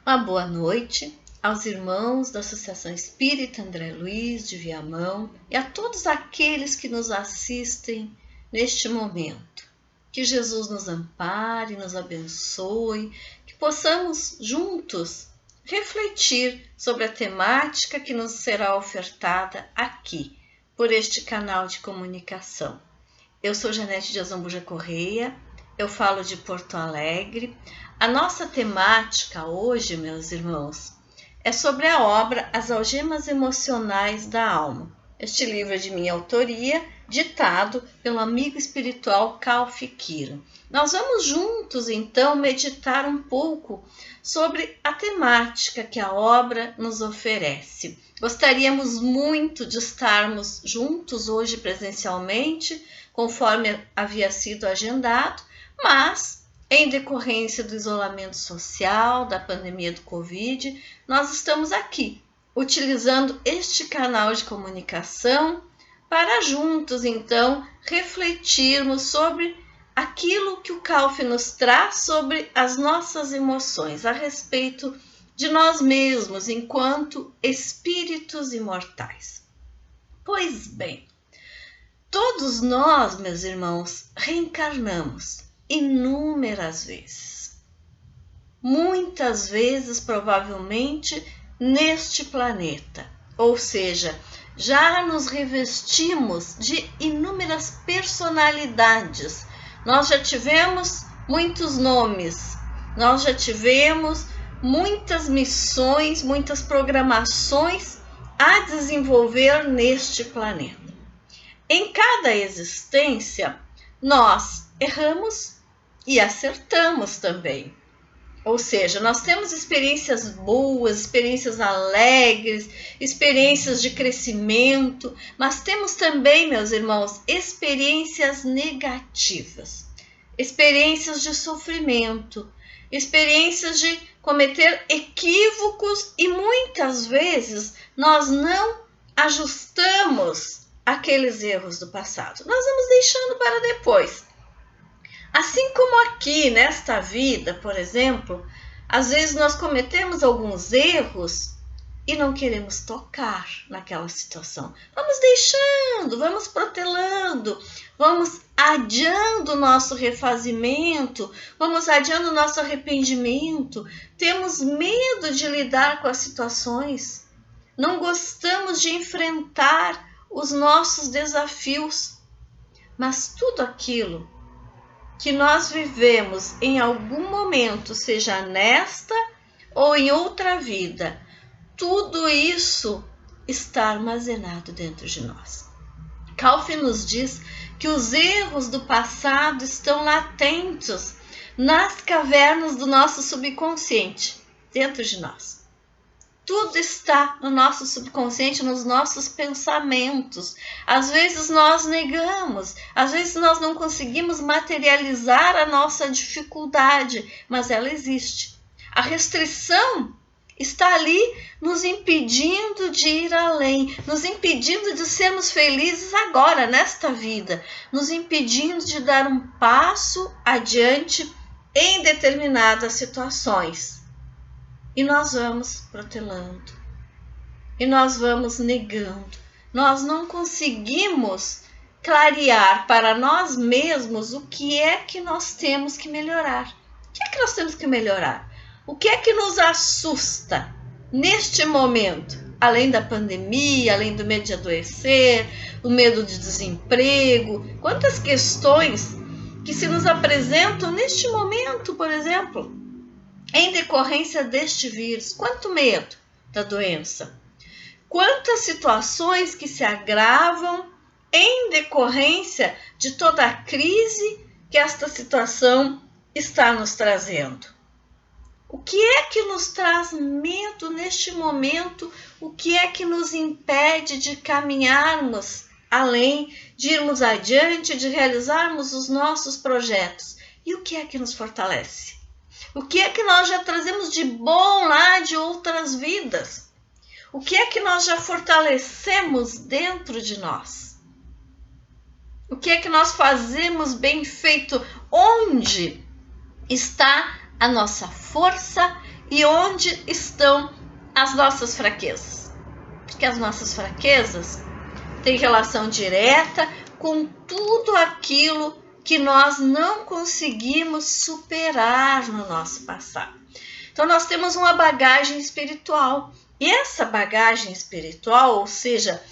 Uma boa noite aos irmãos da Associação Espírita André Luiz de Viamão e a todos aqueles que nos assistem neste momento. Que Jesus nos ampare, nos abençoe, que possamos juntos refletir sobre a temática que nos será ofertada aqui, por este canal de comunicação. Eu sou Janete de Azambuja Correia, eu falo de Porto Alegre. A nossa temática hoje, meus irmãos, é sobre a obra As Algemas Emocionais da Alma. Este livro é de minha autoria, ditado pelo amigo espiritual Karl Fikir. Nós vamos juntos, então, meditar um pouco sobre a temática que a obra nos oferece. Gostaríamos muito de estarmos juntos hoje presencialmente, conforme havia sido agendado, mas, em decorrência do isolamento social, da pandemia do Covid, nós estamos aqui, utilizando este canal de comunicação para juntos, então, refletirmos sobre aquilo que o Calf nos traz sobre as nossas emoções, a respeito de nós mesmos, enquanto espíritos imortais. Pois bem, todos nós, meus irmãos, reencarnamos inúmeras vezes. Muitas vezes, provavelmente, neste planeta. Ou seja, já nos revestimos de inúmeras personalidades. Nós já tivemos muitos nomes, nós já tivemos muitas missões, muitas programações a desenvolver neste planeta. Em cada existência, nós erramos e acertamos também. Ou seja, nós temos experiências boas, experiências alegres, experiências de crescimento, mas temos também, meus irmãos, experiências negativas, experiências de sofrimento, experiências de cometer equívocos e muitas vezes nós não ajustamos aqueles erros do passado. Nós vamos deixando para depois. Assim como aqui, nesta vida, por exemplo, às vezes nós cometemos alguns erros e não queremos tocar naquela situação. Vamos deixando, vamos protelando, vamos adiando o nosso refazimento, vamos adiando o nosso arrependimento. Temos medo de lidar com as situações. Não gostamos de enfrentar os nossos desafios. Mas tudo aquilo que nós vivemos em algum momento, seja nesta ou em outra vida, tudo isso está armazenado dentro de nós. Calf nos diz que os erros do passado estão latentes nas cavernas do nosso subconsciente, dentro de nós. Tudo está no nosso subconsciente, nos nossos pensamentos. Às vezes nós negamos, às vezes nós não conseguimos materializar a nossa dificuldade, mas ela existe. A restrição está ali nos impedindo de ir além, nos impedindo de sermos felizes agora, nesta vida, nos impedindo de dar um passo adiante em determinadas situações. E nós vamos protelando, e nós vamos negando. Nós não conseguimos clarear para nós mesmos o que é que nós temos que melhorar. O que é que nós temos que melhorar? O que é que nos assusta neste momento? Além da pandemia, além do medo de adoecer, o medo de desemprego, quantas questões que se nos apresentam neste momento, por exemplo, em decorrência deste vírus. Quanto medo da doença. Quantas situações que se agravam em decorrência de toda a crise que esta situação está nos trazendo. O que é que nos traz medo neste momento? O que é que nos impede de caminharmos além, de irmos adiante, de realizarmos os nossos projetos? E o que é que nos fortalece? O que é que nós já trazemos de bom lá de outras vidas? O que é que nós já fortalecemos dentro de nós? O que é que nós fazemos bem feito? Onde está a nossa força E onde estão as nossas fraquezas? Porque as nossas fraquezas têm relação direta com tudo aquilo que nós não conseguimos superar no nosso passado. Então nós temos uma bagagem espiritual. E essa bagagem espiritual, ou seja,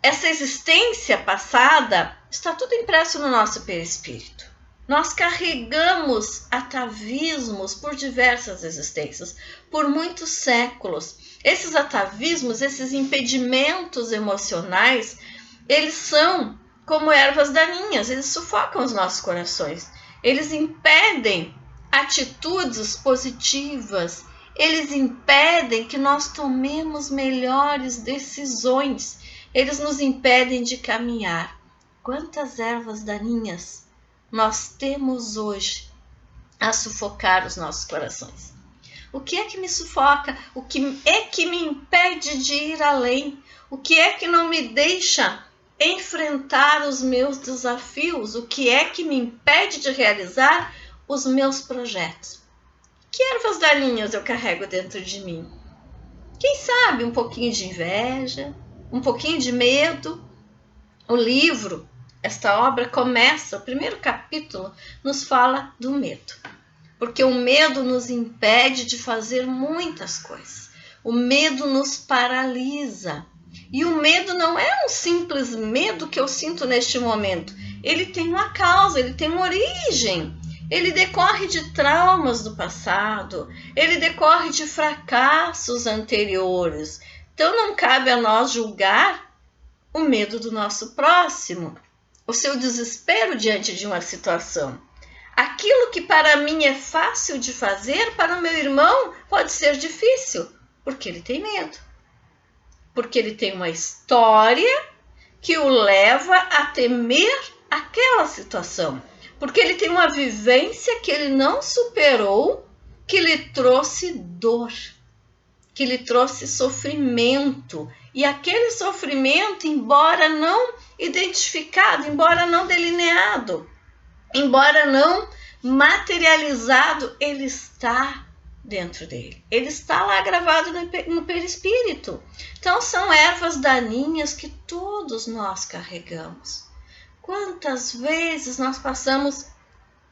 essa existência passada, está tudo impresso no nosso perispírito. Nós carregamos atavismos por diversas existências, por muitos séculos. Esses atavismos, esses impedimentos emocionais, eles são como ervas daninhas, eles sufocam os nossos corações. Eles impedem atitudes positivas, eles impedem que nós tomemos melhores decisões, eles nos impedem de caminhar. Quantas ervas daninhas nós temos hoje a sufocar os nossos corações? O que é que me sufoca? O que é que me impede de ir além? O que é que não me deixa enfrentar os meus desafios? O que é que me impede de realizar os meus projetos? Que ervas daninhas eu carrego dentro de mim? Quem sabe um pouquinho de inveja, um pouquinho de medo? O livro, esta obra começa, o primeiro capítulo nos fala do medo. Porque o medo nos impede de fazer muitas coisas. O medo nos paralisa. E o medo não é um simples medo que eu sinto neste momento. Ele tem uma causa, ele tem uma origem. Ele decorre de traumas do passado. Ele decorre de fracassos anteriores. Então não cabe a nós julgar o medo do nosso próximo, o seu desespero diante de uma situação. Aquilo que para mim é fácil de fazer, para o meu irmão pode ser difícil, porque ele tem medo. Porque ele tem uma história que o leva a temer aquela situação. Porque ele tem uma vivência que ele não superou, que lhe trouxe dor, que lhe trouxe sofrimento. E aquele sofrimento, embora não identificado, embora não delineado, embora não materializado, ele está dentro dele. Ele está lá gravado no perispírito. Então são ervas daninhas que todos nós carregamos. Quantas vezes nós passamos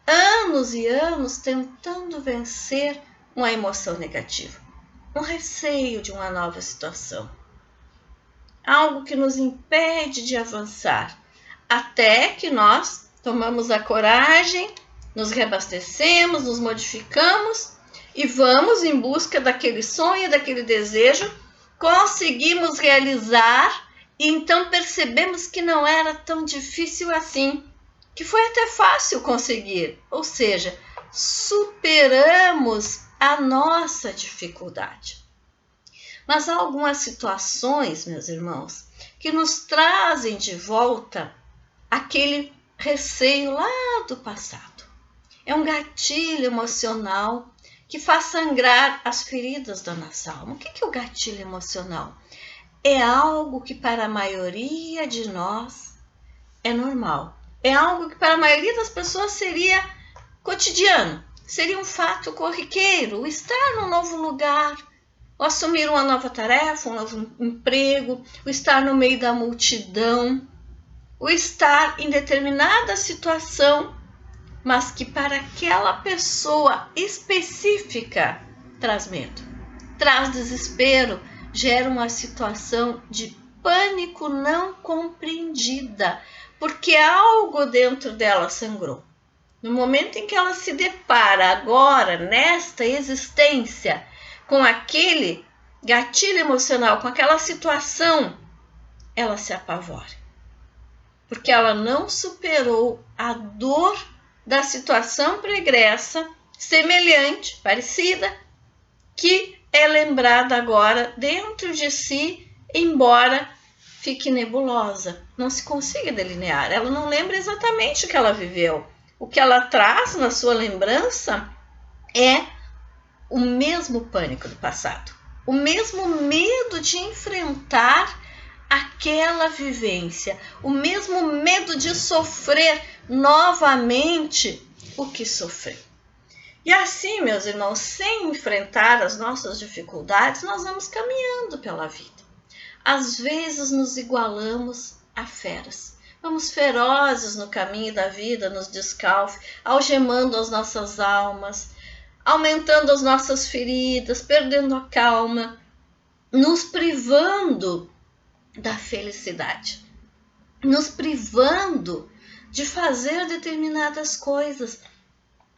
anos e anos tentando vencer uma emoção negativa, um receio de uma nova situação, algo que nos impede de avançar, até que nós tomamos a coragem, nos reabastecemos, nos modificamos e vamos em busca daquele sonho, daquele desejo, conseguimos realizar e então percebemos que não era tão difícil assim, que foi até fácil conseguir, ou seja, superamos a nossa dificuldade. Mas há algumas situações, meus irmãos, que nos trazem de volta aquele receio lá do passado. É um gatilho emocional que faz sangrar as feridas da nossa alma. O que é o gatilho emocional? É algo que para a maioria de nós é normal. É algo que para a maioria das pessoas seria cotidiano. Seria um fato corriqueiro, o estar num novo lugar, o assumir uma nova tarefa, um novo emprego, o estar no meio da multidão, o estar em determinada situação, mas que para aquela pessoa específica traz medo, traz desespero, gera uma situação de pânico não compreendida, porque algo dentro dela sangrou. No momento em que ela se depara agora, nesta existência, com aquele gatilho emocional, com aquela situação, ela se apavora. Porque ela não superou a dor da situação pregressa, semelhante, parecida, que é lembrada agora dentro de si, embora fique nebulosa, não se consiga delinear. Ela não lembra exatamente o que ela viveu. O que ela traz na sua lembrança é o mesmo pânico do passado, o mesmo medo de enfrentar aquela vivência, o mesmo medo de sofrer novamente o que sofreu. E assim, meus irmãos, sem enfrentar as nossas dificuldades, nós vamos caminhando pela vida. Às vezes nos igualamos a feras. Vamos ferozes no caminho da vida, nos descalços, algemando as nossas almas, aumentando as nossas feridas, perdendo a calma, nos privando da felicidade, nos privando de fazer determinadas coisas,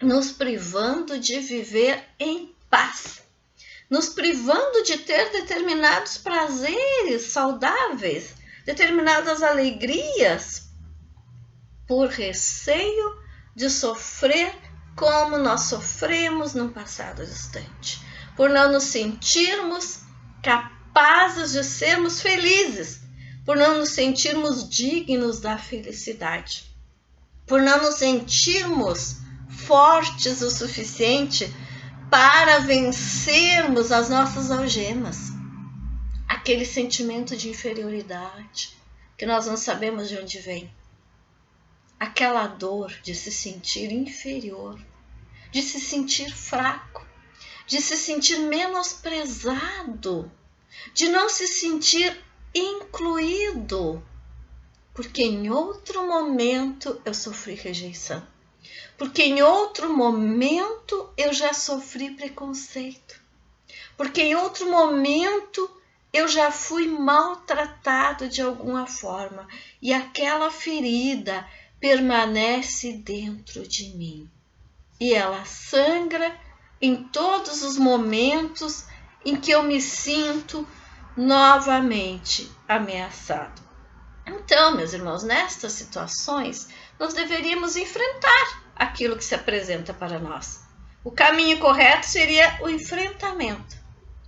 nos privando de viver em paz, nos privando de ter determinados prazeres saudáveis, determinadas alegrias, por receio de sofrer como nós sofremos num passado distante, por não nos sentirmos capazes de sermos felizes, por não nos sentirmos dignos da felicidade, por não nos sentirmos fortes o suficiente para vencermos as nossas algemas, aquele sentimento de inferioridade que nós não sabemos de onde vem, aquela dor de se sentir inferior, de se sentir fraco, de se sentir menosprezado, de não se sentir incluído, porque em outro momento eu sofri rejeição, porque em outro momento eu já sofri preconceito, porque em outro momento eu já fui maltratado de alguma forma e aquela ferida permanece dentro de mim e ela sangra em todos os momentos em que eu me sinto novamente ameaçado. Então, meus irmãos, nestas situações, nós deveríamos enfrentar aquilo que se apresenta para nós. O caminho correto seria o enfrentamento,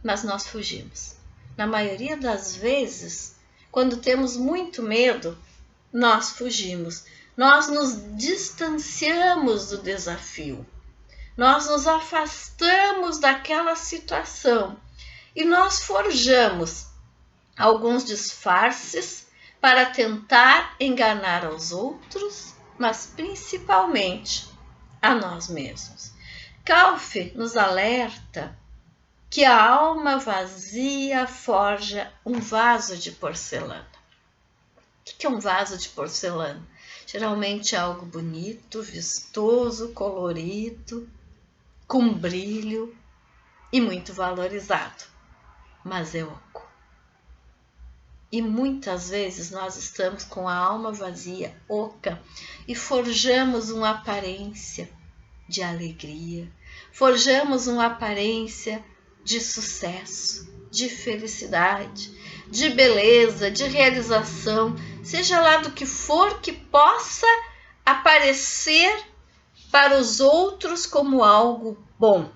mas nós fugimos. Na maioria das vezes, quando temos muito medo, nós fugimos. Nós nos distanciamos do desafio. Nós nos afastamos daquela situação e nós forjamos alguns disfarces para tentar enganar aos outros, mas principalmente a nós mesmos. Kauf nos alerta que a alma vazia forja um vaso de porcelana. O que é um vaso de porcelana? Geralmente é algo bonito, vistoso, colorido, com brilho e muito valorizado, mas é oco. E muitas vezes nós estamos com a alma vazia, oca, e forjamos uma aparência de alegria, forjamos uma aparência de sucesso, de felicidade, de beleza, de realização, seja lá do que for que possa aparecer para os outros como algo bom,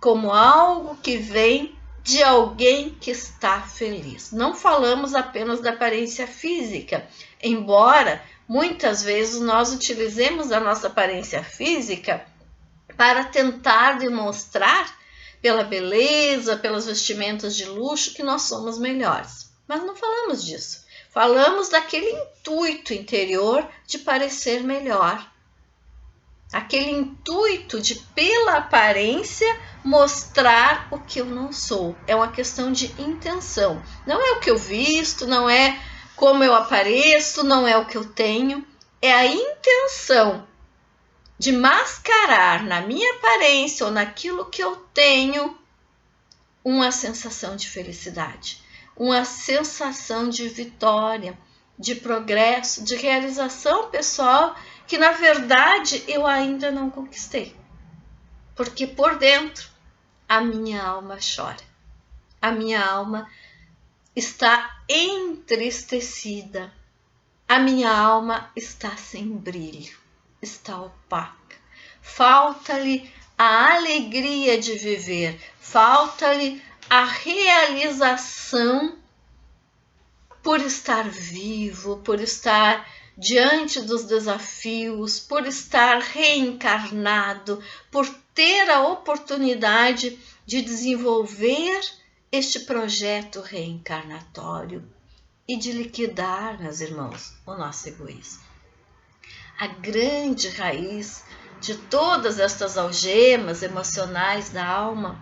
como algo que vem de alguém que está feliz. Não falamos apenas da aparência física, embora muitas vezes nós utilizemos a nossa aparência física para tentar demonstrar pela beleza, pelas vestimentas de luxo, que nós somos melhores. Mas não falamos disso. Falamos daquele intuito interior de parecer melhor. Aquele intuito de, pela aparência, mostrar o que eu não sou. É uma questão de intenção. Não é o que eu visto, não é como eu apareço, não é o que eu tenho. É a intenção de mascarar na minha aparência ou naquilo que eu tenho uma sensação de felicidade, uma sensação de vitória, de progresso, de realização pessoal que na verdade eu ainda não conquistei. Porque por dentro a minha alma chora, a minha alma está entristecida, a minha alma está sem brilho, está opaca, falta-lhe a alegria de viver, falta-lhe a realização por estar vivo, por estar diante dos desafios, por estar reencarnado, por ter a oportunidade de desenvolver este projeto reencarnatório e de liquidar, meus irmãos, o nosso egoísmo. A grande raiz de todas estas algemas emocionais da alma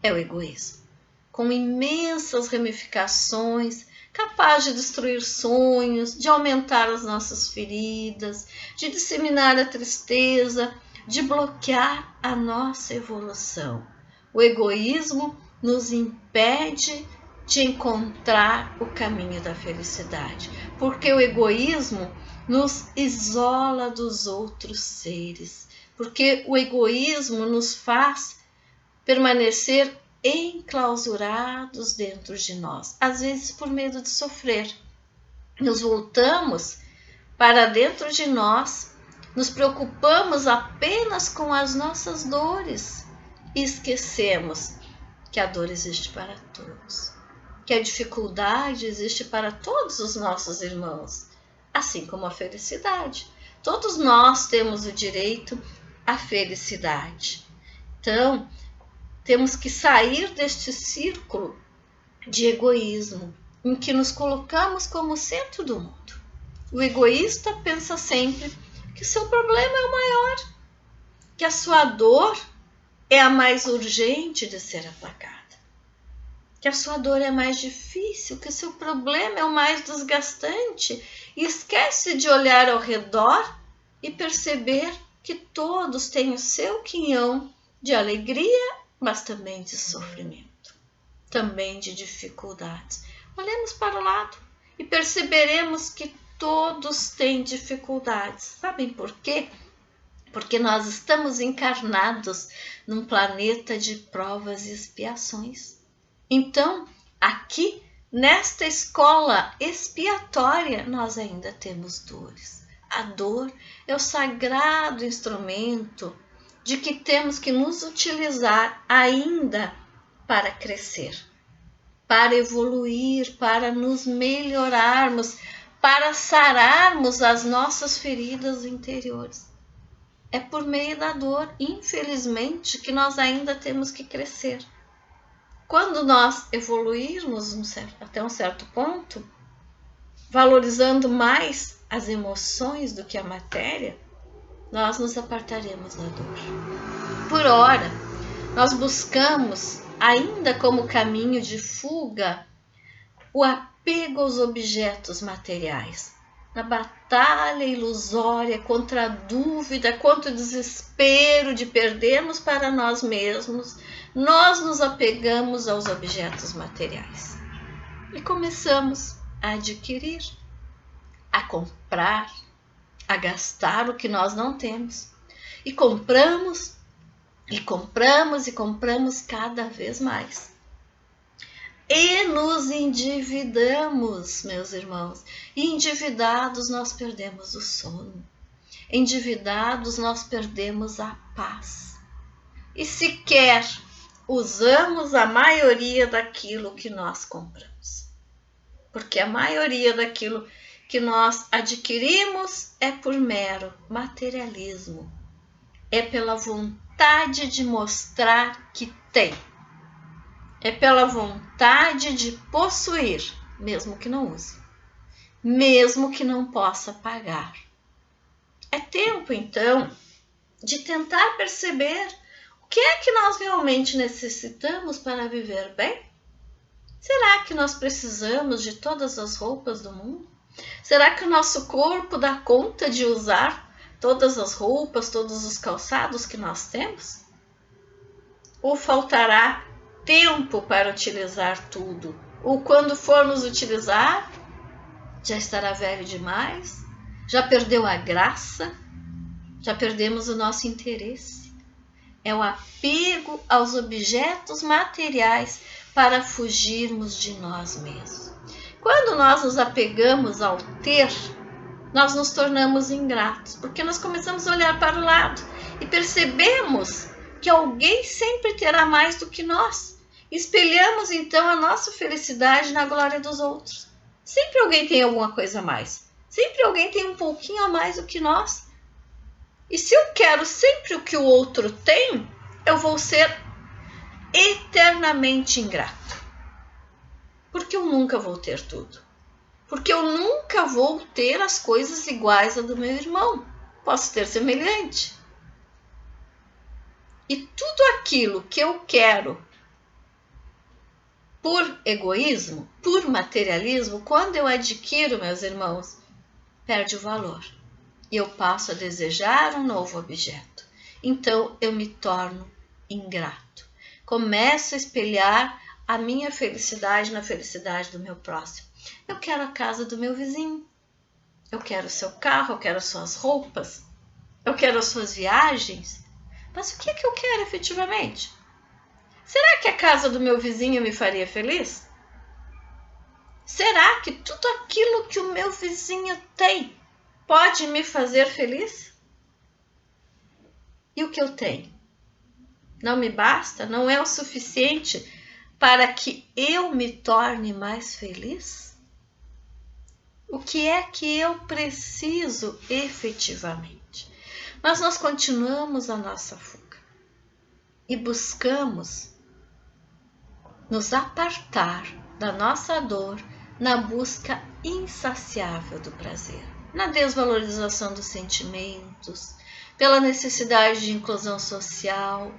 é o egoísmo, com imensas ramificações, capaz de destruir sonhos, de aumentar as nossas feridas, de disseminar a tristeza, de bloquear a nossa evolução. O egoísmo nos impede de encontrar o caminho da felicidade, porque o egoísmo nos isola dos outros seres, porque o egoísmo nos faz permanecer enclausurados dentro de nós, às vezes por medo de sofrer. Nos voltamos para dentro de nós, nos preocupamos apenas com as nossas dores e esquecemos que a dor existe para todos, que a dificuldade existe para todos os nossos irmãos, assim como a felicidade. Todos nós temos o direito à felicidade. Então, temos que sair deste círculo de egoísmo, em que nos colocamos como centro do mundo. O egoísta pensa sempre que o seu problema é o maior, que a sua dor é a mais urgente de ser aplacada, que a sua dor é mais difícil, que o seu problema é o mais desgastante, e esquece de olhar ao redor e perceber que todos têm o seu quinhão de alegria, mas também de sofrimento, também de dificuldades. Olhemos para o lado e perceberemos que todos têm dificuldades. Sabem por quê? Porque nós estamos encarnados num planeta de provas e expiações. Então, aqui, nesta escola expiatória, nós ainda temos dores. A dor é o sagrado instrumento de que temos que nos utilizar ainda para crescer, para evoluir, para nos melhorarmos, para sararmos as nossas feridas interiores. É por meio da dor, infelizmente, que nós ainda temos que crescer. Quando nós evoluirmos até um certo ponto, valorizando mais as emoções do que a matéria, nós nos apartaremos da dor. Por ora, nós buscamos, ainda como caminho de fuga, o apego aos objetos materiais. Na batalha ilusória contra a dúvida, contra o desespero de perdermos para nós mesmos, nós nos apegamos aos objetos materiais e começamos a adquirir, a comprar, a gastar o que nós não temos. E compramos, e compramos, e compramos cada vez mais. E nos endividamos, meus irmãos. E endividados nós perdemos o sono. Endividados nós perdemos a paz. E sequer usamos a maioria daquilo que nós compramos. Porque a maioria daquilo que nós adquirimos é por mero materialismo. É pela vontade de mostrar que tem. É pela vontade de possuir, mesmo que não use, mesmo que não possa pagar. É tempo, então, de tentar perceber o que é que nós realmente necessitamos para viver bem? Será que nós precisamos de todas as roupas do mundo? Será que o nosso corpo dá conta de usar todas as roupas, todos os calçados que nós temos? Ou faltará tempo para utilizar tudo? Ou quando formos utilizar, já estará velho demais? Já perdeu a graça? Já perdemos o nosso interesse? É o apego aos objetos materiais para fugirmos de nós mesmos. Quando nós nos apegamos ao ter, nós nos tornamos ingratos, porque nós começamos a olhar para o lado e percebemos que alguém sempre terá mais do que nós. Espelhamos então a nossa felicidade na glória dos outros. Sempre alguém tem alguma coisa a mais. Sempre alguém tem um pouquinho a mais do que nós. E se eu quero sempre o que o outro tem, eu vou ser eternamente ingrato. Porque eu nunca vou ter tudo. Porque eu nunca vou ter as coisas iguais a do meu irmão. Posso ter semelhante, E tudo aquilo que eu quero por egoísmo, por materialismo, quando eu adquiro, meus irmãos, perde o valor. E eu passo a desejar um novo objeto. Então eu me torno ingrato. Começo a espelhar a minha felicidade na felicidade do meu próximo. Eu quero a casa do meu vizinho. Eu quero o seu carro, eu quero as suas roupas. Eu quero as suas viagens. Mas o que é que eu quero efetivamente? Será que a casa do meu vizinho me faria feliz? Será que tudo aquilo que o meu vizinho tem pode me fazer feliz? E o que eu tenho? Não me basta? Não é o suficiente para que eu me torne mais feliz? O que é que eu preciso efetivamente? Mas nós continuamos a nossa fuga e buscamos nos apartar da nossa dor na busca insaciável do prazer, na desvalorização dos sentimentos, pela necessidade de inclusão social.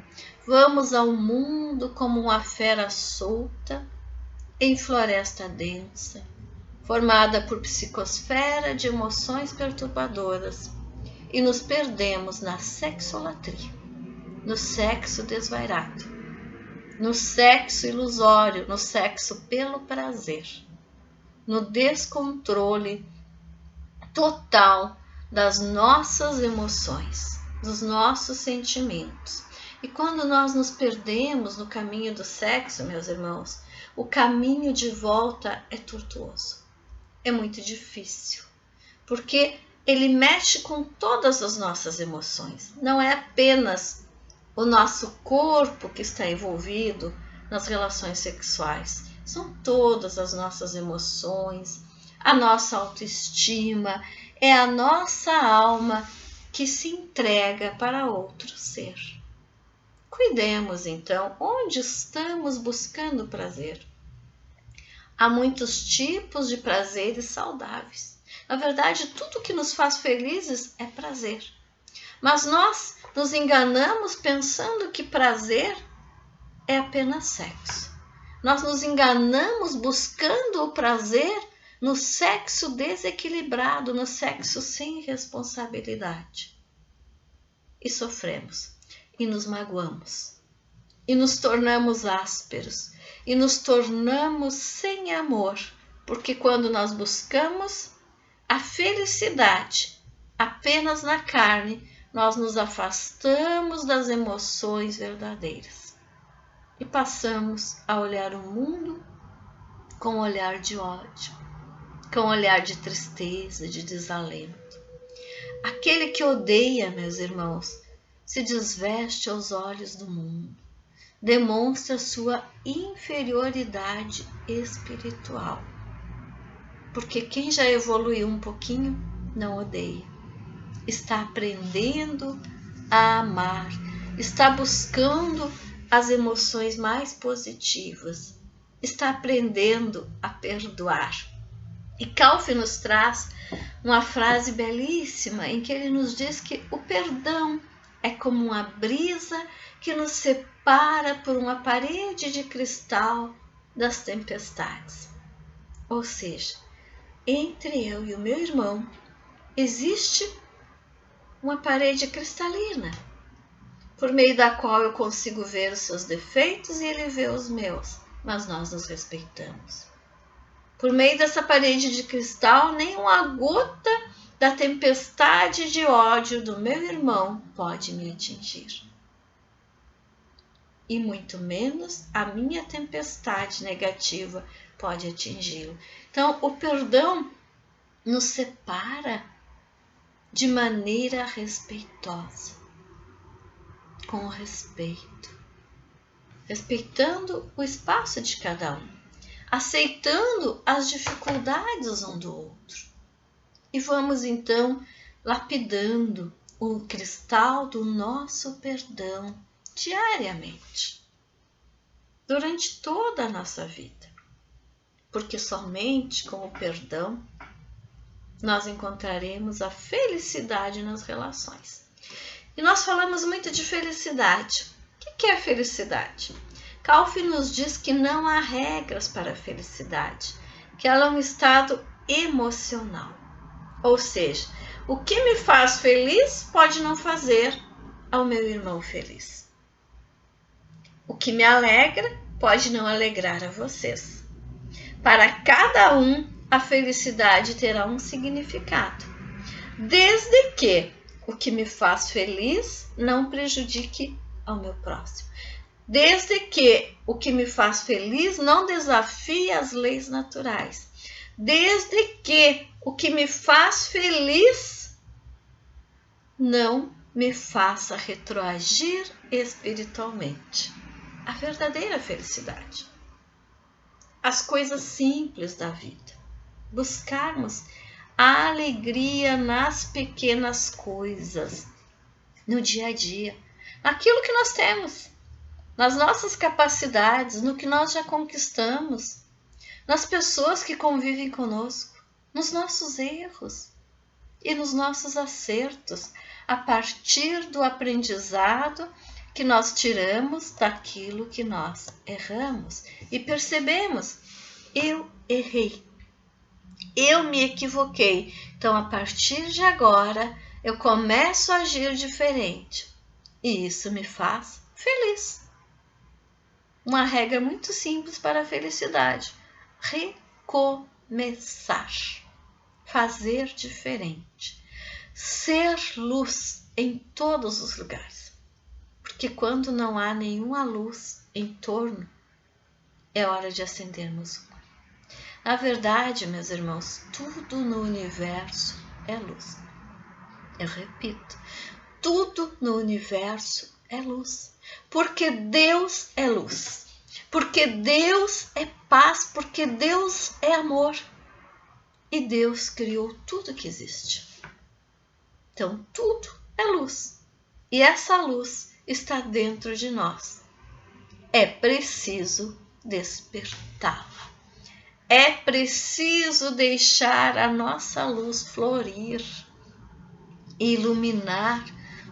Vamos ao mundo como uma fera solta em floresta densa, formada por psicosfera de emoções perturbadoras, e nos perdemos na sexolatria, no sexo desvairado, no sexo ilusório, no sexo pelo prazer, no descontrole total das nossas emoções, dos nossos sentimentos. E quando nós nos perdemos no caminho do sexo, meus irmãos, o caminho de volta é tortuoso, é muito difícil, porque ele mexe com todas as nossas emoções, não é apenas o nosso corpo que está envolvido nas relações sexuais, são todas as nossas emoções, a nossa autoestima, é a nossa alma que se entrega para outro ser. Cuidemos então onde estamos buscando prazer. Há muitos tipos de prazeres saudáveis. Na verdade, tudo que nos faz felizes é prazer. Mas nós nos enganamos pensando que prazer é apenas sexo. Nós nos enganamos buscando o prazer no sexo desequilibrado, no sexo sem responsabilidade. E sofremos, e nos magoamos, e nos tornamos ásperos, e nos tornamos sem amor, porque quando nós buscamos a felicidade apenas na carne, nós nos afastamos das emoções verdadeiras e passamos a olhar o mundo com um olhar de ódio, com um olhar de tristeza, de desalento. Aquele que odeia, meus irmãos, se desveste aos olhos do mundo, demonstra sua inferioridade espiritual. Porque quem já evoluiu um pouquinho não odeia. Está aprendendo a amar, está buscando as emoções mais positivas, está aprendendo a perdoar. E Calf nos traz uma frase belíssima em que ele nos diz que o perdão é como uma brisa que nos separa por uma parede de cristal das tempestades. Ou seja, entre eu e o meu irmão existe uma parede cristalina, por meio da qual eu consigo ver os seus defeitos e ele vê os meus, mas nós nos respeitamos. Por meio dessa parede de cristal, nem uma gota da tempestade de ódio do meu irmão pode me atingir. E muito menos a minha tempestade negativa pode atingi-lo. Então, o perdão nos separa de maneira respeitosa, com respeito, respeitando o espaço de cada um, aceitando as dificuldades um do outro. E vamos então lapidando o cristal do nosso perdão diariamente, durante toda a nossa vida, porque somente com o perdão nós encontraremos a felicidade nas relações. E nós falamos muito de felicidade, que é felicidade? Calvi nos diz que não há regras para a felicidade, que ela é um estado emocional. Ou seja, o que me faz feliz pode não fazer ao meu irmão feliz. O que me alegra pode não alegrar a vocês. Para cada um, a felicidade terá um significado, desde que o que me faz feliz não prejudique ao meu próximo. Desde que o que me faz feliz não desafie as leis naturais. Desde que o que me faz feliz não me faça retroagir espiritualmente. A verdadeira felicidade. As coisas simples da vida. Buscarmos a alegria nas pequenas coisas, no dia a dia, naquilo que nós temos, nas nossas capacidades, no que nós já conquistamos, nas pessoas que convivem conosco, nos nossos erros e nos nossos acertos, a partir do aprendizado que nós tiramos daquilo que nós erramos e percebemos, eu errei, eu me equivoquei, então a partir de agora eu começo a agir diferente e isso me faz feliz. Uma regra muito simples para a felicidade: recomeçar, fazer diferente, ser luz em todos os lugares. Porque quando não há nenhuma luz em torno, é hora de acendermos uma. Na verdade, meus irmãos, tudo no universo é luz. Eu repito, tudo no universo é luz. Porque Deus é luz. Porque Deus é paz. Porque Deus é amor. E Deus criou tudo que existe. Então, tudo é luz. E essa luz está dentro de nós. É preciso despertá-la. É preciso deixar a nossa luz florir e iluminar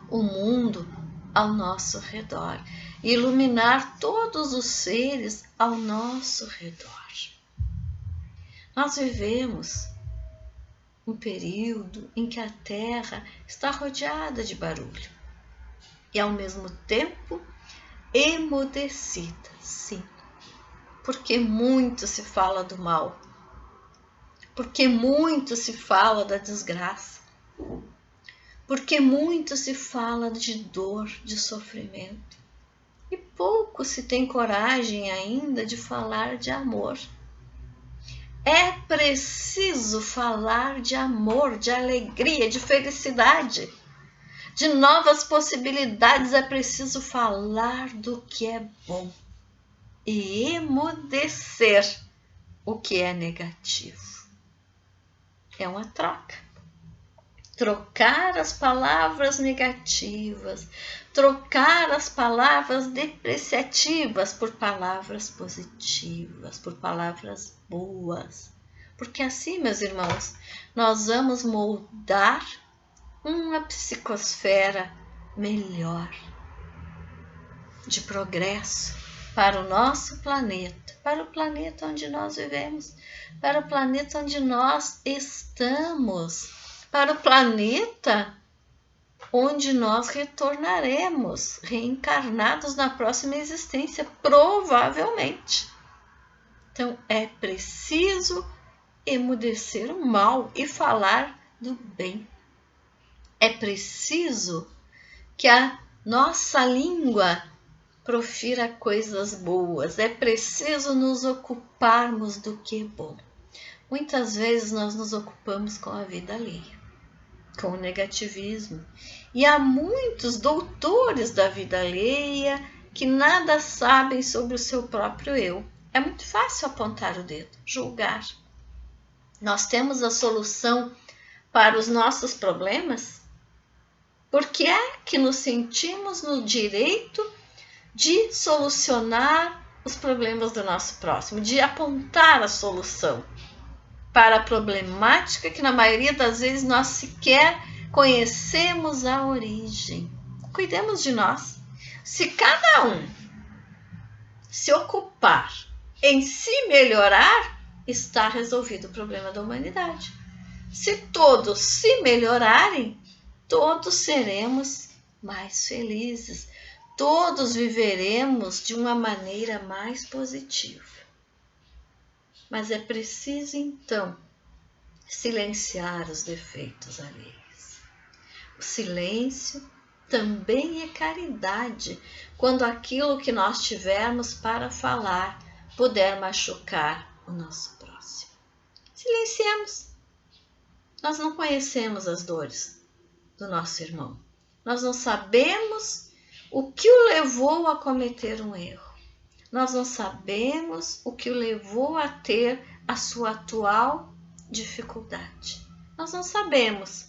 o mundo ao nosso redor, iluminar todos os seres ao nosso redor. Nós vivemos um período em que a Terra está rodeada de barulho e ao mesmo tempo emudecida, sim. Porque muito se fala do mal, porque muito se fala da desgraça, porque muito se fala de dor, de sofrimento, e pouco se tem coragem ainda de falar de amor. É preciso falar de amor, de alegria, de felicidade, de novas possibilidades. É preciso falar do que é bom e emudecer o que é negativo. É uma troca. Trocar as palavras negativas, trocar as palavras depreciativas por palavras positivas, por palavras boas. Porque assim, meus irmãos, nós vamos moldar uma psicosfera melhor, de progresso, para o nosso planeta, para o planeta onde nós vivemos, para o planeta onde nós estamos, para o planeta onde nós retornaremos, reencarnados na próxima existência, provavelmente. Então, é preciso emudecer o mal e falar do bem. É preciso que a nossa língua profira coisas boas. É preciso nos ocuparmos do que é bom. Muitas vezes nós nos ocupamos com a vida alheia, com o negativismo. E há muitos doutores da vida alheia que nada sabem sobre o seu próprio eu. É muito fácil apontar o dedo, julgar. Nós temos a solução para os nossos problemas? Por que é que nos sentimos no direito de solucionar os problemas do nosso próximo, de apontar a solução para a problemática que na maioria das vezes nós sequer conhecemos a origem? Cuidemos de nós, Se cada um se ocupar em se melhorar, está resolvido o problema da humanidade. Se todos se melhorarem, todos seremos mais felizes. Todos viveremos de uma maneira mais positiva. Mas é preciso, então, silenciar os defeitos alheios. O silêncio também é caridade, quando aquilo que nós tivermos para falar puder machucar o nosso próximo. Silenciemos. Nós não conhecemos as dores do nosso irmão. Nós não sabemos o que o levou a cometer um erro. Nós não sabemos o que o levou a ter a sua atual dificuldade. Nós não sabemos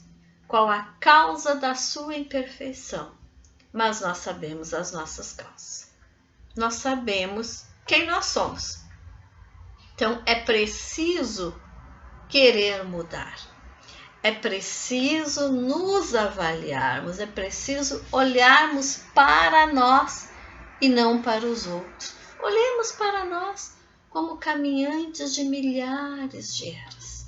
qual a causa da sua imperfeição, mas nós sabemos as nossas causas. Nós sabemos quem nós somos. Então é preciso querer mudar. É preciso nos avaliarmos, é preciso olharmos para nós e não para os outros. Olhemos para nós como caminhantes de milhares de eras.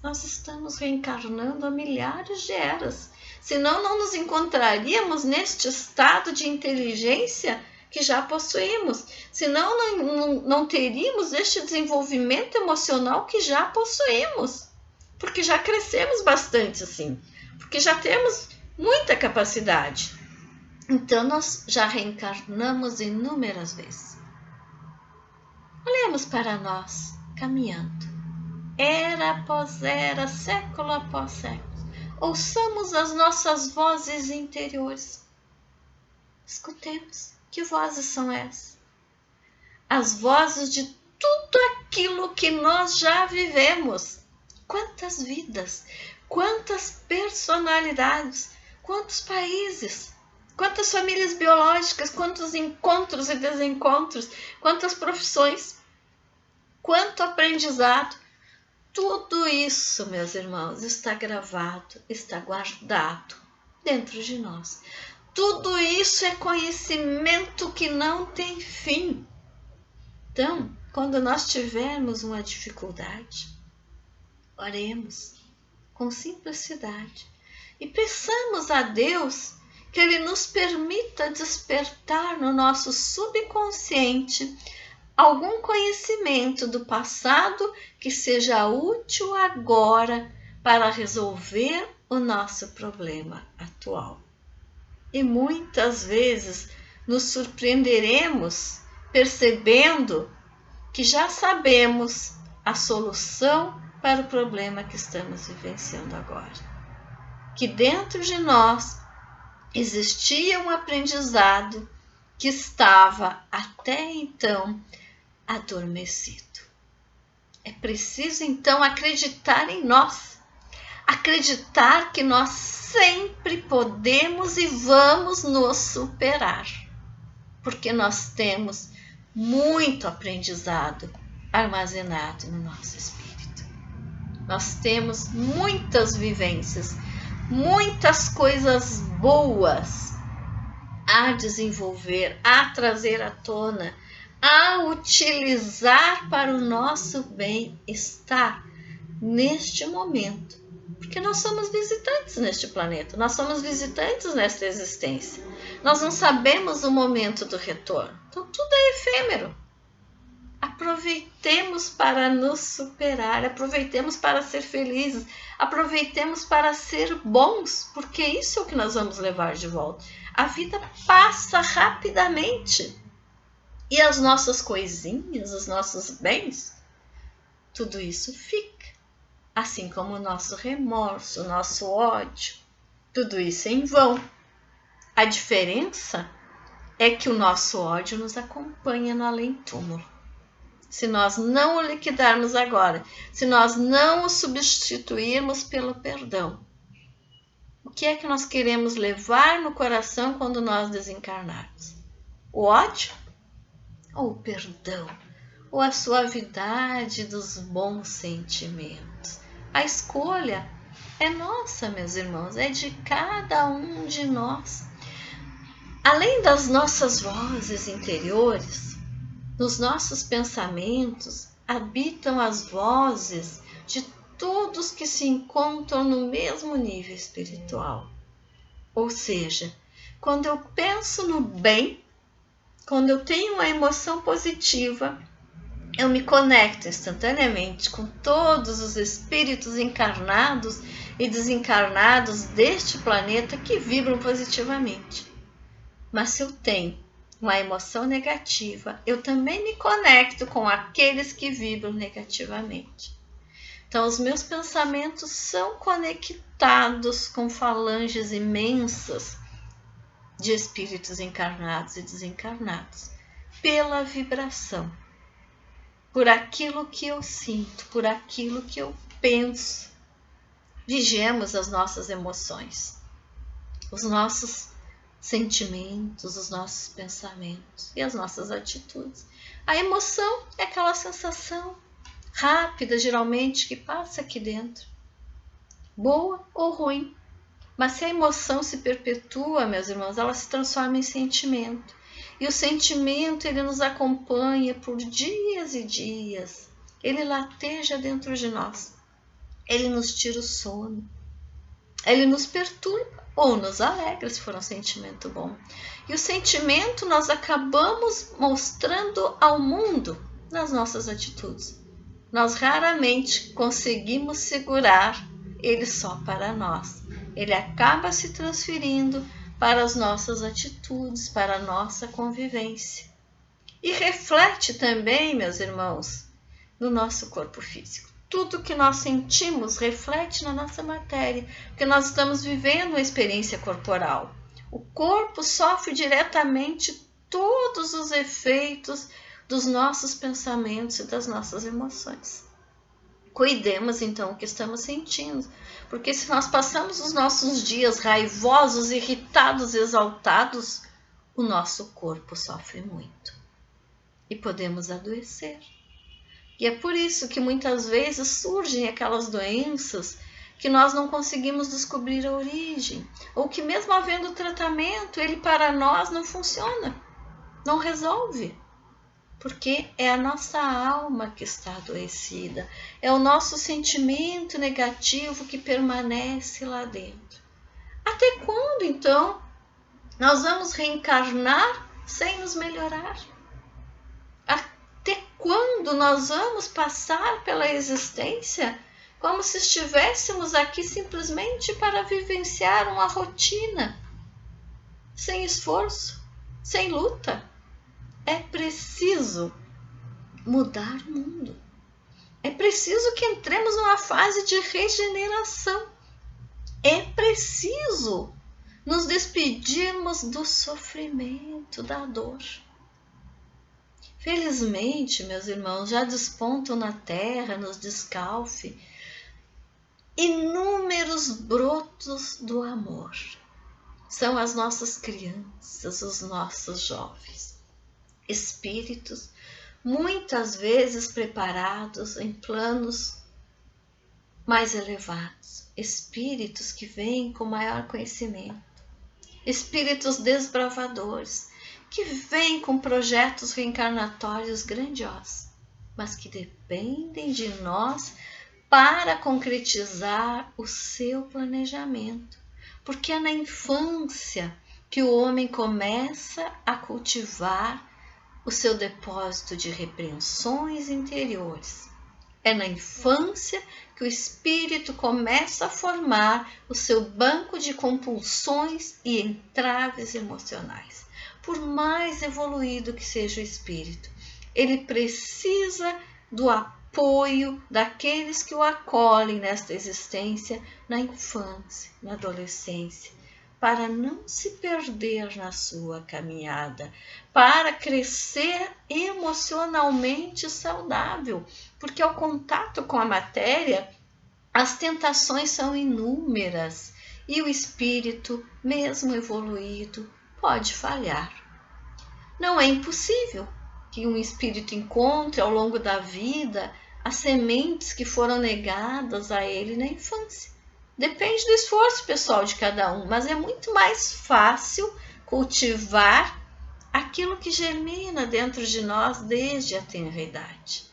Nós estamos reencarnando há milhares de eras. Senão não nos encontraríamos neste estado de inteligência que já possuímos. Senão não teríamos este desenvolvimento emocional que já possuímos. Porque já crescemos bastante assim. Porque já temos muita capacidade. Então nós já reencarnamos inúmeras vezes. Olhemos para nós, caminhando. Era após era, século após século. Ouçamos as nossas vozes interiores. Escutemos. Que vozes são essas? As vozes de tudo aquilo que nós já vivemos. Quantas vidas, quantas personalidades, quantos países, quantas famílias biológicas, quantos encontros e desencontros, quantas profissões, quanto aprendizado. Tudo isso, meus irmãos, está gravado, está guardado dentro de nós. Tudo isso é conhecimento que não tem fim. Então, quando nós tivermos uma dificuldade, oremos com simplicidade e peçamos a Deus que Ele nos permita despertar no nosso subconsciente algum conhecimento do passado que seja útil agora para resolver o nosso problema atual. E muitas vezes nos surpreenderemos percebendo que já sabemos a solução para o problema que estamos vivenciando agora. Que dentro de nós existia um aprendizado que estava até então adormecido. É preciso então acreditar em nós. Acreditar que nós sempre podemos e vamos nos superar. Porque nós temos muito aprendizado armazenado no nosso espírito. Nós temos muitas vivências, muitas coisas boas a desenvolver, a trazer à tona, a utilizar para o nosso bem-estar neste momento. Porque nós somos visitantes neste planeta, nós somos visitantes nesta existência. Nós não sabemos o momento do retorno, então tudo é efêmero. Aproveitemos para nos superar, aproveitemos para ser felizes, aproveitemos para ser bons, porque isso é o que nós vamos levar de volta. A vida passa rapidamente e as nossas coisinhas, os nossos bens, tudo isso fica. Assim como o nosso remorso, o nosso ódio, tudo isso é em vão. A diferença é que o nosso ódio nos acompanha no além-túmulo. Se nós não o liquidarmos agora, se nós não o substituirmos pelo perdão, o que é que nós queremos levar no coração quando nós desencarnarmos? O ódio? Ou o perdão? Ou a suavidade dos bons sentimentos? A escolha é nossa, meus irmãos, é de cada um de nós. Além das nossas vozes interiores, nos nossos pensamentos habitam as vozes de todos que se encontram no mesmo nível espiritual. Ou seja, quando eu penso no bem, quando eu tenho uma emoção positiva, eu me conecto instantaneamente com todos os espíritos encarnados e desencarnados deste planeta que vibram positivamente. Mas se eu tenho uma emoção negativa, eu também me conecto com aqueles que vibram negativamente. Então, os meus pensamentos são conectados com falanges imensas de espíritos encarnados e desencarnados, pela vibração, por aquilo que eu sinto, por aquilo que eu penso. Vigiemos as nossas emoções, os nossos sentimentos, os nossos pensamentos e as nossas atitudes. A emoção é aquela sensação rápida, geralmente, que passa aqui dentro, boa ou ruim. Mas se a emoção se perpetua, meus irmãos, ela se transforma em sentimento. E o sentimento, ele nos acompanha por dias e dias. Ele lateja dentro de nós. Ele nos tira o sono. Ele nos perturba ou nos alegra, se for um sentimento bom. E o sentimento nós acabamos mostrando ao mundo nas nossas atitudes. Nós raramente conseguimos segurar ele só para nós. Ele acaba se transferindo para as nossas atitudes, para a nossa convivência. E reflete também, meus irmãos, no nosso corpo físico. Tudo que nós sentimos reflete na nossa matéria, porque nós estamos vivendo uma experiência corporal. O corpo sofre diretamente todos os efeitos dos nossos pensamentos e das nossas emoções. Cuidemos então o que estamos sentindo, porque se nós passamos os nossos dias raivosos, irritados, exaltados, o nosso corpo sofre muito e podemos adoecer. E é por isso que muitas vezes surgem aquelas doenças que nós não conseguimos descobrir a origem, ou que mesmo havendo tratamento, ele para nós não funciona, não resolve. Porque é a nossa alma que está adoecida, é o nosso sentimento negativo que permanece lá dentro. Até quando, então, nós vamos reencarnar sem nos melhorar? Até quando nós vamos passar pela existência como se estivéssemos aqui simplesmente para vivenciar uma rotina, sem esforço, sem luta? É preciso mudar o mundo. É preciso que entremos numa fase de regeneração. É preciso nos despedirmos do sofrimento, da dor. Felizmente, meus irmãos, já despontam na terra, nos descalfe, inúmeros brotos do amor. São as nossas crianças, os nossos jovens. Espíritos, muitas vezes preparados em planos mais elevados, espíritos que vêm com maior conhecimento, espíritos desbravadores, que vêm com projetos reencarnatórios grandiosos, mas que dependem de nós para concretizar o seu planejamento, porque é na infância que o homem começa a cultivar o seu depósito de repreensões interiores. É na infância que o espírito começa a formar o seu banco de compulsões e entraves emocionais. Por mais evoluído que seja o espírito, ele precisa do apoio daqueles que o acolhem nesta existência, na infância, na adolescência, para não se perder na sua caminhada, para crescer emocionalmente saudável, porque ao contato com a matéria, as tentações são inúmeras e o espírito, mesmo evoluído, pode falhar. Não é impossível que um espírito encontre ao longo da vida as sementes que foram negadas a ele na infância. Depende do esforço pessoal de cada um, mas é muito mais fácil cultivar aquilo que germina dentro de nós desde a tenra idade.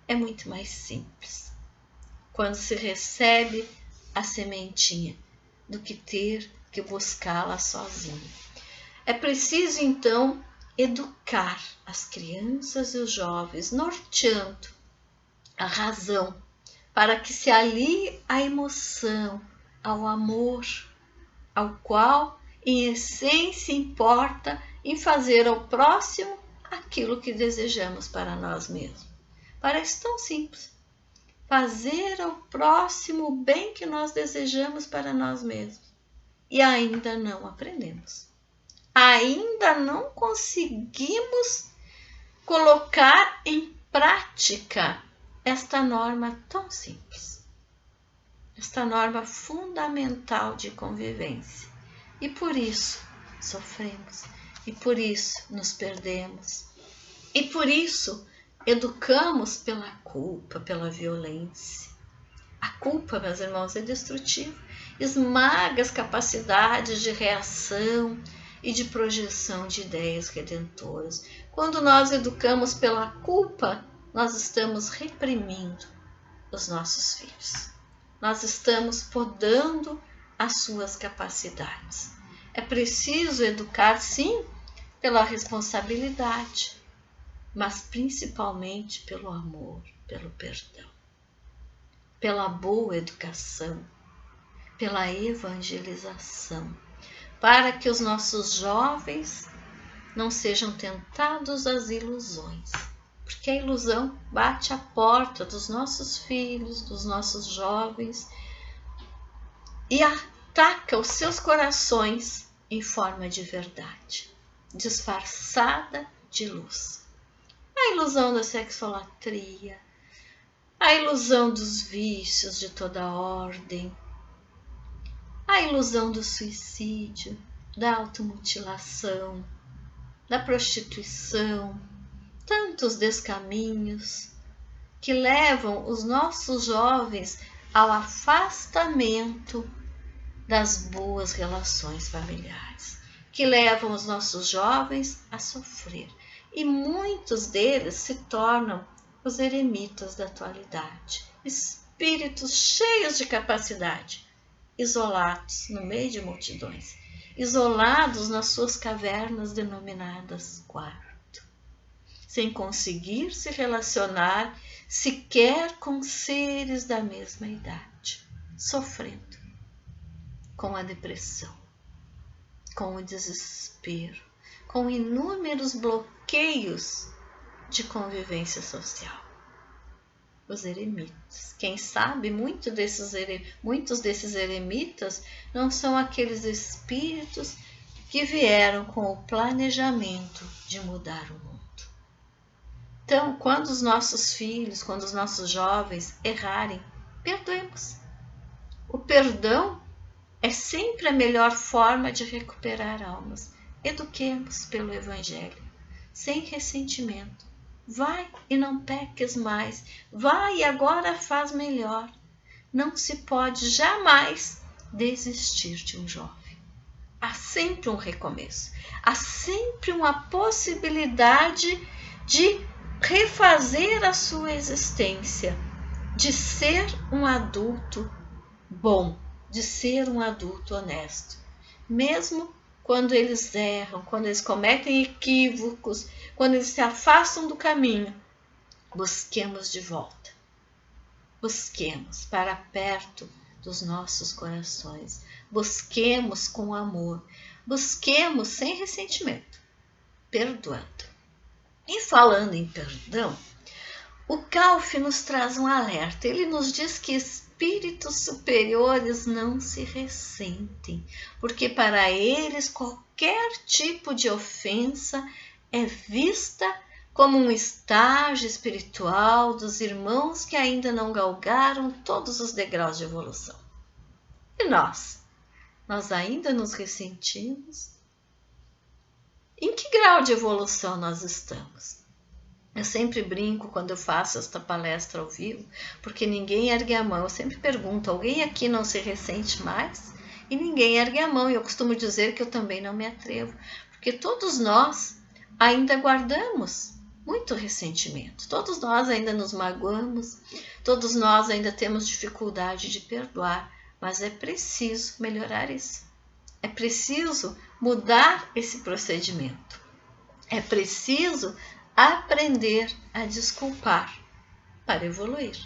É muito mais simples quando se recebe a sementinha do que ter que buscá-la sozinho. É preciso, então, educar as crianças e os jovens, norteando a razão, para que se alie à emoção, ao amor, ao qual, em essência, importa em fazer ao próximo aquilo que desejamos para nós mesmos. Parece tão simples. Fazer ao próximo o bem que nós desejamos para nós mesmos. E ainda não aprendemos. Ainda não conseguimos colocar em prática esta norma tão simples. Esta norma fundamental de convivência. E por isso sofremos. E por isso nos perdemos. E por isso educamos pela culpa, pela violência. A culpa, meus irmãos, é destrutiva. Esmaga as capacidades de reação e de projeção de ideias redentoras. Quando nós educamos pela culpa, nós estamos reprimindo os nossos filhos. Nós estamos podando as suas capacidades. É preciso educar, sim, pela responsabilidade, mas principalmente pelo amor, pelo perdão, pela boa educação, pela evangelização, para que os nossos jovens não sejam tentados às ilusões, porque a ilusão bate à porta dos nossos filhos, dos nossos jovens e ataca os seus corações em forma de verdade, disfarçada de luz. A ilusão da sexolatria, a ilusão dos vícios de toda ordem, a ilusão do suicídio, da automutilação, da prostituição, tantos descaminhos que levam os nossos jovens ao afastamento das boas relações familiares, que levam os nossos jovens a sofrer. E muitos deles se tornam os eremitas da atualidade, espíritos cheios de capacidade, isolados no meio de multidões, isolados nas suas cavernas denominadas quarto, sem conseguir se relacionar sequer com seres da mesma idade, sofrendo com a depressão, com o desespero, com inúmeros bloqueios de convivência social. Os eremitas. Quem sabe muitos desses eremitas não são aqueles espíritos que vieram com o planejamento de mudar o mundo. Então, quando os nossos filhos, quando os nossos jovens errarem, perdoemos. O perdão é sempre a melhor forma de recuperar almas. Eduquemos pelo Evangelho, sem ressentimento. Vai e não peques mais. Vai e agora faz melhor. Não se pode jamais desistir de um jovem. Há sempre um recomeço. Há sempre uma possibilidade de refazer a sua existência, de ser um adulto bom, de ser um adulto honesto. Mesmo quando eles erram, quando eles cometem equívocos, quando eles se afastam do caminho, busquemos de volta. Busquemos para perto dos nossos corações. Busquemos com amor. Busquemos sem ressentimento, perdoando. E falando em perdão, o Calf nos traz um alerta. Ele nos diz que espíritos superiores não se ressentem, porque para eles qualquer tipo de ofensa é vista como um estágio espiritual dos irmãos que ainda não galgaram todos os degraus de evolução. E nós ainda nos ressentimos? Em que grau de evolução nós estamos? Eu sempre brinco quando eu faço esta palestra ao vivo, porque ninguém ergue a mão. Eu sempre pergunto, alguém aqui não se ressente mais? e ninguém ergue a mão. E eu costumo dizer que eu também não me atrevo, porque todos nós ainda guardamos muito ressentimento. Todos nós ainda nos magoamos, todos nós ainda temos dificuldade de perdoar, mas é preciso melhorar isso. É preciso mudar esse procedimento. É preciso aprender a desculpar para evoluir,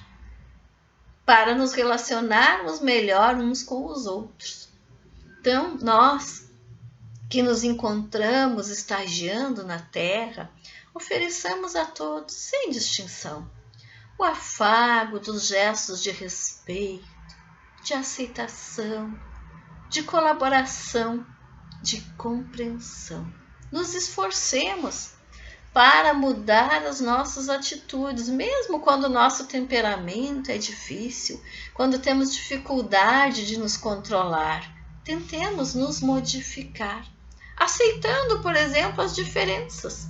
para nos relacionarmos melhor uns com os outros. Então, nós que nos encontramos estagiando na Terra, ofereçamos a todos, sem distinção, o afago dos gestos de respeito, de aceitação, de colaboração, de compreensão. Nos esforcemos para mudar as nossas atitudes, mesmo quando o nosso temperamento é difícil, quando temos dificuldade de nos controlar. Tentemos nos modificar, aceitando, por exemplo, as diferenças.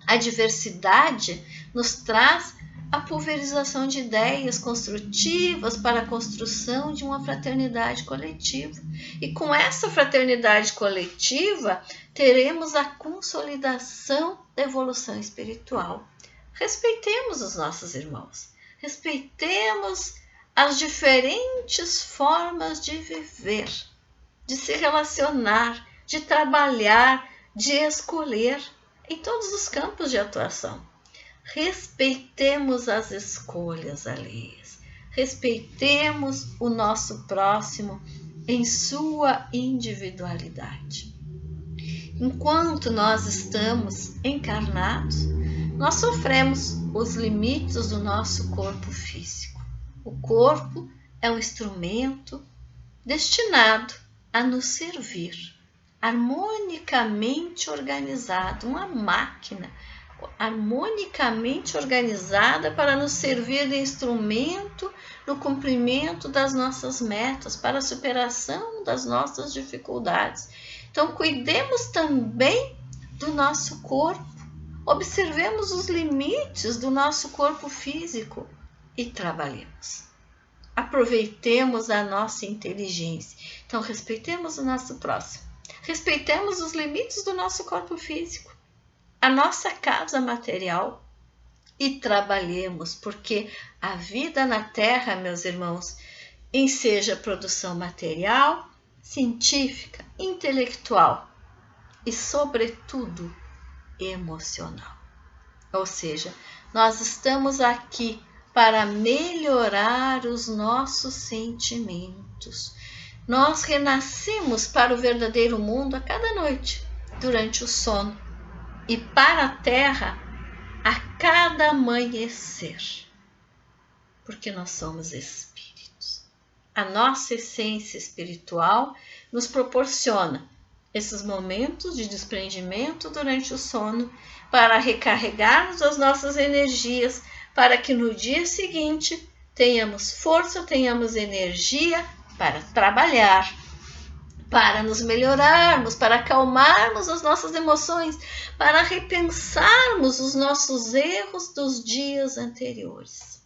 A diversidade nos traz a pulverização de ideias construtivas para a construção de uma fraternidade coletiva. E com essa fraternidade coletiva, teremos a consolidação da evolução espiritual. Respeitemos os nossos irmãos, respeitemos as diferentes formas de viver, de se relacionar, de trabalhar, de escolher em todos os campos de atuação. Respeitemos as escolhas alheias, respeitemos o nosso próximo em sua individualidade. Enquanto nós estamos encarnados, nós sofremos os limites do nosso corpo físico. O corpo é um instrumento destinado a nos servir, harmonicamente organizado, uma máquina harmonicamente organizada para nos servir de instrumento no cumprimento das nossas metas, para a superação das nossas dificuldades. Então, cuidemos também do nosso corpo, observemos os limites do nosso corpo físico e trabalhemos. Aproveitemos a nossa inteligência. Então, respeitemos o nosso próximo, respeitemos os limites do nosso corpo físico, a nossa casa material e trabalhemos, porque a vida na Terra, meus irmãos, enseja produção material, científica, intelectual e, sobretudo, emocional. Ou seja, nós estamos aqui para melhorar os nossos sentimentos. Nós renascemos para o verdadeiro mundo a cada noite, durante o sono, e para a Terra a cada amanhecer, porque nós somos espíritos. A nossa essência espiritual nos proporciona esses momentos de desprendimento durante o sono para recarregarmos as nossas energias, para que no dia seguinte tenhamos força, tenhamos energia para trabalhar, para nos melhorarmos, para acalmarmos as nossas emoções, para repensarmos os nossos erros dos dias anteriores,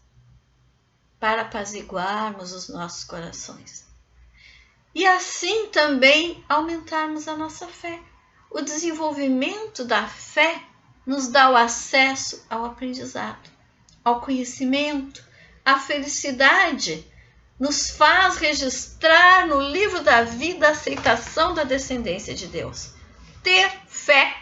para apaziguarmos os nossos corações. E assim também aumentarmos a nossa fé. O desenvolvimento da fé nos dá o acesso ao aprendizado, ao conhecimento, à felicidade, nos faz registrar no livro da vida a aceitação da descendência de Deus. Ter fé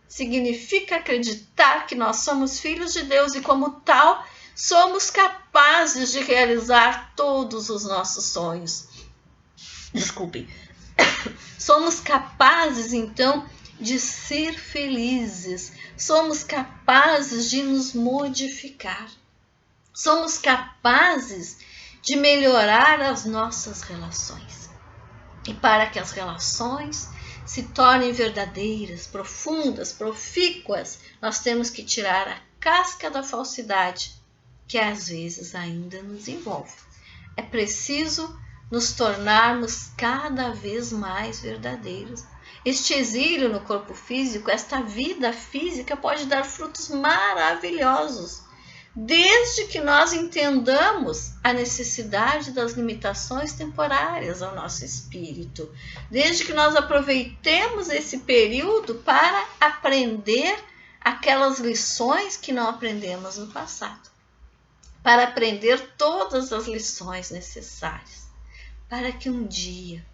significa acreditar que nós somos filhos de Deus e, como tal, somos capazes de realizar todos os nossos sonhos. Desculpem. Somos capazes, então, de ser felizes. Somos capazes de nos modificar. Somos capazes de melhorar as nossas relações. E para que as relações se tornem verdadeiras, profundas, profícuas, nós temos que tirar a casca da falsidade, que às vezes ainda nos envolve. É preciso nos tornarmos cada vez mais verdadeiros. Este exílio no corpo físico, esta vida física pode dar frutos maravilhosos, desde que nós entendamos a necessidade das limitações temporárias ao nosso espírito, desde que nós aproveitemos esse período para aprender aquelas lições que não aprendemos no passado, para aprender todas as lições necessárias, para que um dia,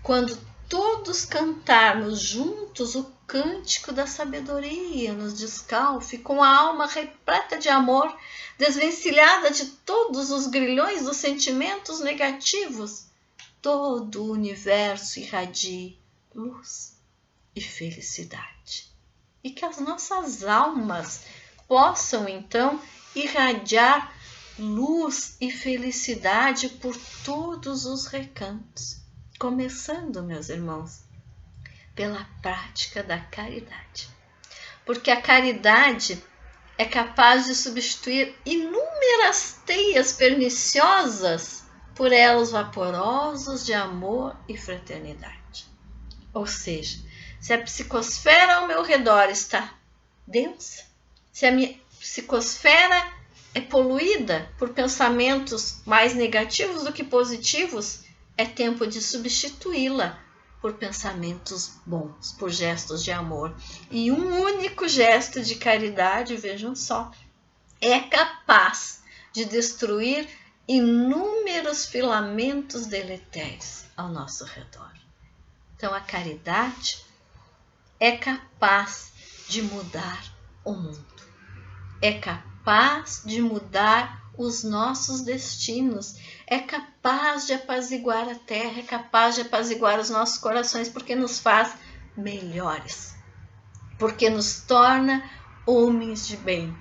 quando todos cantarmos juntos o cântico da sabedoria nos descalfe, com a alma repleta de amor, desvencilhada de todos os grilhões dos sentimentos negativos, todo o universo irradie luz e felicidade. E que as nossas almas possam, então, irradiar luz e felicidade por todos os recantos. Começando, meus irmãos, pela prática da caridade. Porque a caridade é capaz de substituir inúmeras teias perniciosas por elos vaporosos de amor e fraternidade. Ou seja, se a psicosfera ao meu redor está densa, se a minha psicosfera é poluída por pensamentos mais negativos do que positivos, é tempo de substituí-la por pensamentos bons, por gestos de amor. E um único gesto de caridade, vejam só, é capaz de destruir inúmeros filamentos deletérios ao nosso redor. Então, a caridade é capaz de mudar o mundo, é capaz de mudar os nossos destinos, é capaz de apaziguar a terra, é capaz de apaziguar os nossos corações, porque nos faz melhores, porque nos torna homens de bem,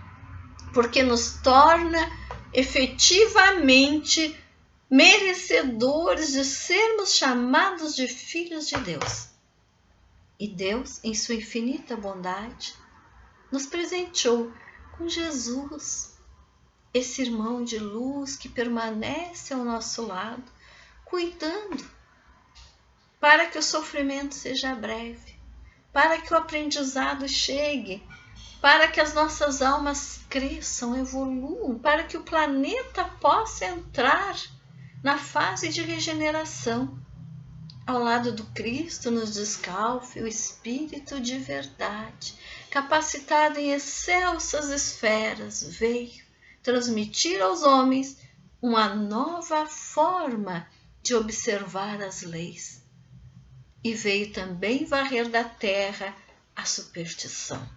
porque nos torna efetivamente merecedores de sermos chamados de filhos de Deus. E Deus, em sua infinita bondade, nos presenteou com Jesus, esse irmão de luz que permanece ao nosso lado, cuidando, para que o sofrimento seja breve, para que o aprendizado chegue, para que as nossas almas cresçam, evoluam, para que o planeta possa entrar na fase de regeneração. Ao lado do Cristo nos descalfe o Espírito de verdade, capacitado em excelsas esferas, veio transmitir aos homens uma nova forma de observar as leis. E veio também varrer da terra a superstição,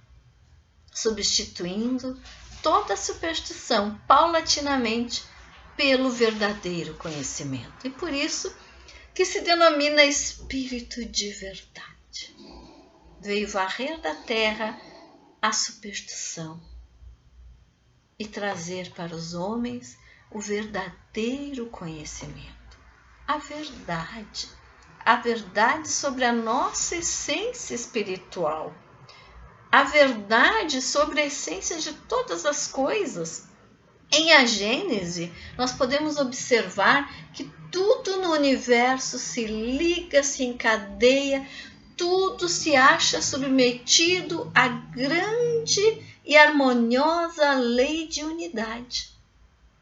substituindo toda a superstição paulatinamente pelo verdadeiro conhecimento. E por isso que se denomina Espírito de verdade. Veio varrer da terra a superstição e trazer para os homens o verdadeiro conhecimento, a verdade sobre a nossa essência espiritual, a verdade sobre a essência de todas as coisas. Em a Gênese, nós podemos observar que tudo no universo se liga, se encadeia, tudo se acha submetido à grande e harmoniosa lei de unidade,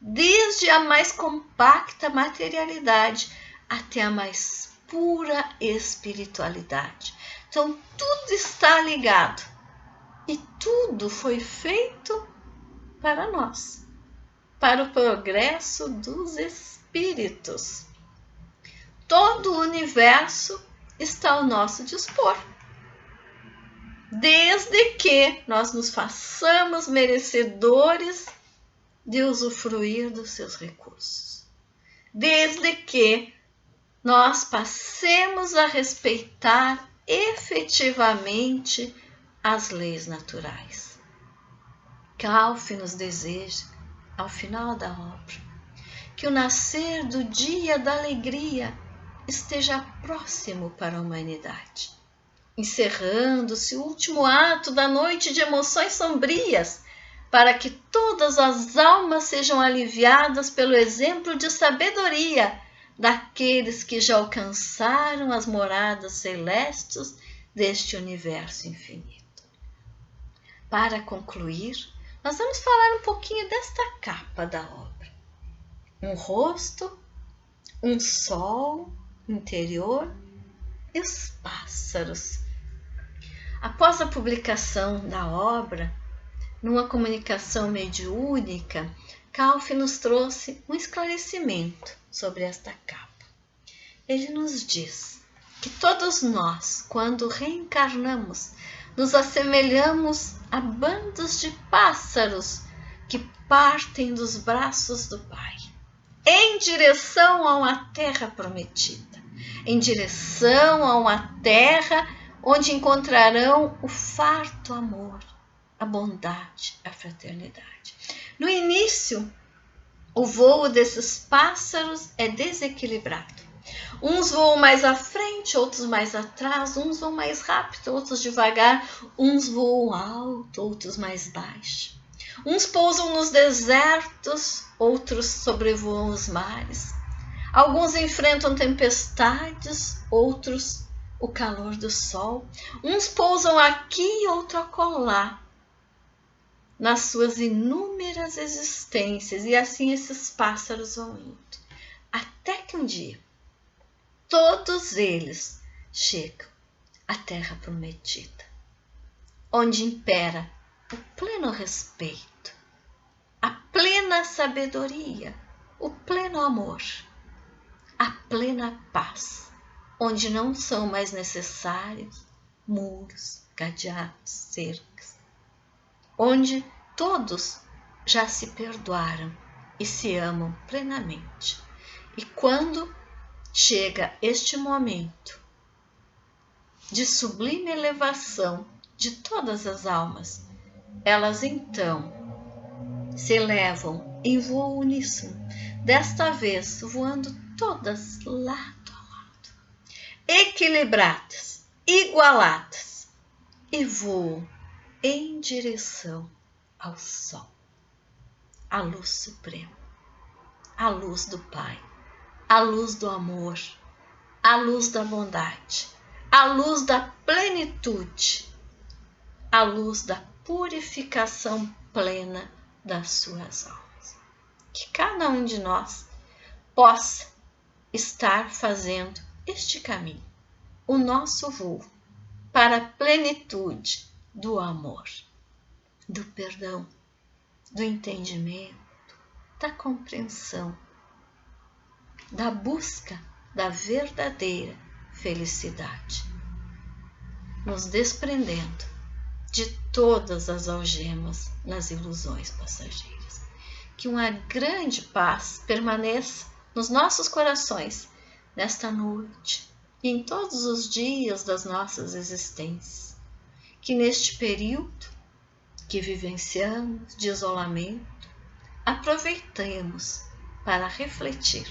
desde a mais compacta materialidade até a mais pura espiritualidade. Então, tudo está ligado e tudo foi feito para nós, para o progresso dos espíritos. Todo o universo está ao nosso dispor, desde que nós nos façamos merecedores de usufruir dos seus recursos, desde que nós passemos a respeitar efetivamente as leis naturais. Calfe nos deseja, ao final da obra, que o nascer do dia da alegria esteja próximo para a humanidade, encerrando-se o último ato da noite de emoções sombrias, para que todas as almas sejam aliviadas pelo exemplo de sabedoria daqueles que já alcançaram as moradas celestes deste universo infinito. Para concluir, nós vamos falar um pouquinho desta capa da obra. Um rosto, um sol interior e os pássaros. Após a publicação da obra, numa comunicação mediúnica, Calf nos trouxe um esclarecimento sobre esta capa. Ele nos diz que todos nós, quando reencarnamos, nos assemelhamos a bandos de pássaros que partem dos braços do Pai, em direção a uma terra prometida, em direção a uma terra onde encontrarão o farto amor, a bondade, a fraternidade. No início, o voo desses pássaros é desequilibrado. Uns voam mais à frente, outros mais atrás, uns voam mais rápido, outros devagar, uns voam alto, outros mais baixo. Uns pousam nos desertos, outros sobrevoam os mares. Alguns enfrentam tempestades, outros o calor do sol. Uns pousam aqui, outro acolá, nas suas inúmeras existências, e assim esses pássaros vão indo. Até que um dia, todos eles chegam à terra prometida, onde impera o pleno respeito, a plena sabedoria, o pleno amor, a plena paz, onde não são mais necessários muros, cadeados, cercas, onde todos já se perdoaram e se amam plenamente. E quando chega este momento de sublime elevação de todas as almas, elas então se elevam em voo uníssono, desta vez voando todas lado a lado, equilibradas, igualadas, e voam em direção ao sol, à luz suprema, à luz do Pai, à luz do amor, à luz da bondade, à luz da plenitude, à luz da purificação plena das suas almas. Que cada um de nós possa estar fazendo este caminho, o nosso voo para a plenitude do amor, do perdão, do entendimento, da compreensão, da busca da verdadeira felicidade, nos desprendendo de todas as algemas nas ilusões passageiras. Que uma grande paz permaneça nos nossos corações nesta noite e em todos os dias das nossas existências. Que neste período que vivenciamos de isolamento, aproveitemos para refletir,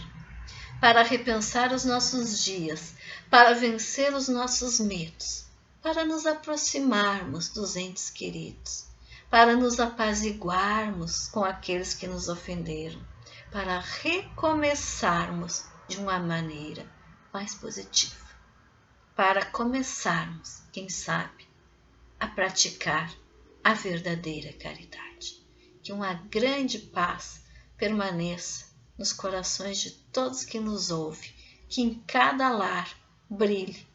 para repensar os nossos dias, para vencer os nossos medos, para nos aproximarmos dos entes queridos, para nos apaziguarmos com aqueles que nos ofenderam, para recomeçarmos de uma maneira mais positiva, para começarmos, quem sabe, a praticar a verdadeira caridade. Que uma grande paz permaneça nos corações de todos que nos ouvem, que em cada lar brilhe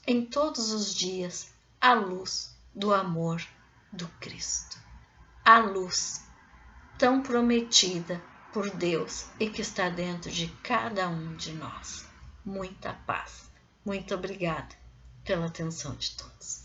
em todos os dias a luz do amor do Cristo, a luz tão prometida por Deus e que está dentro de cada um de nós. Muita paz. Muito obrigada pela atenção de todos.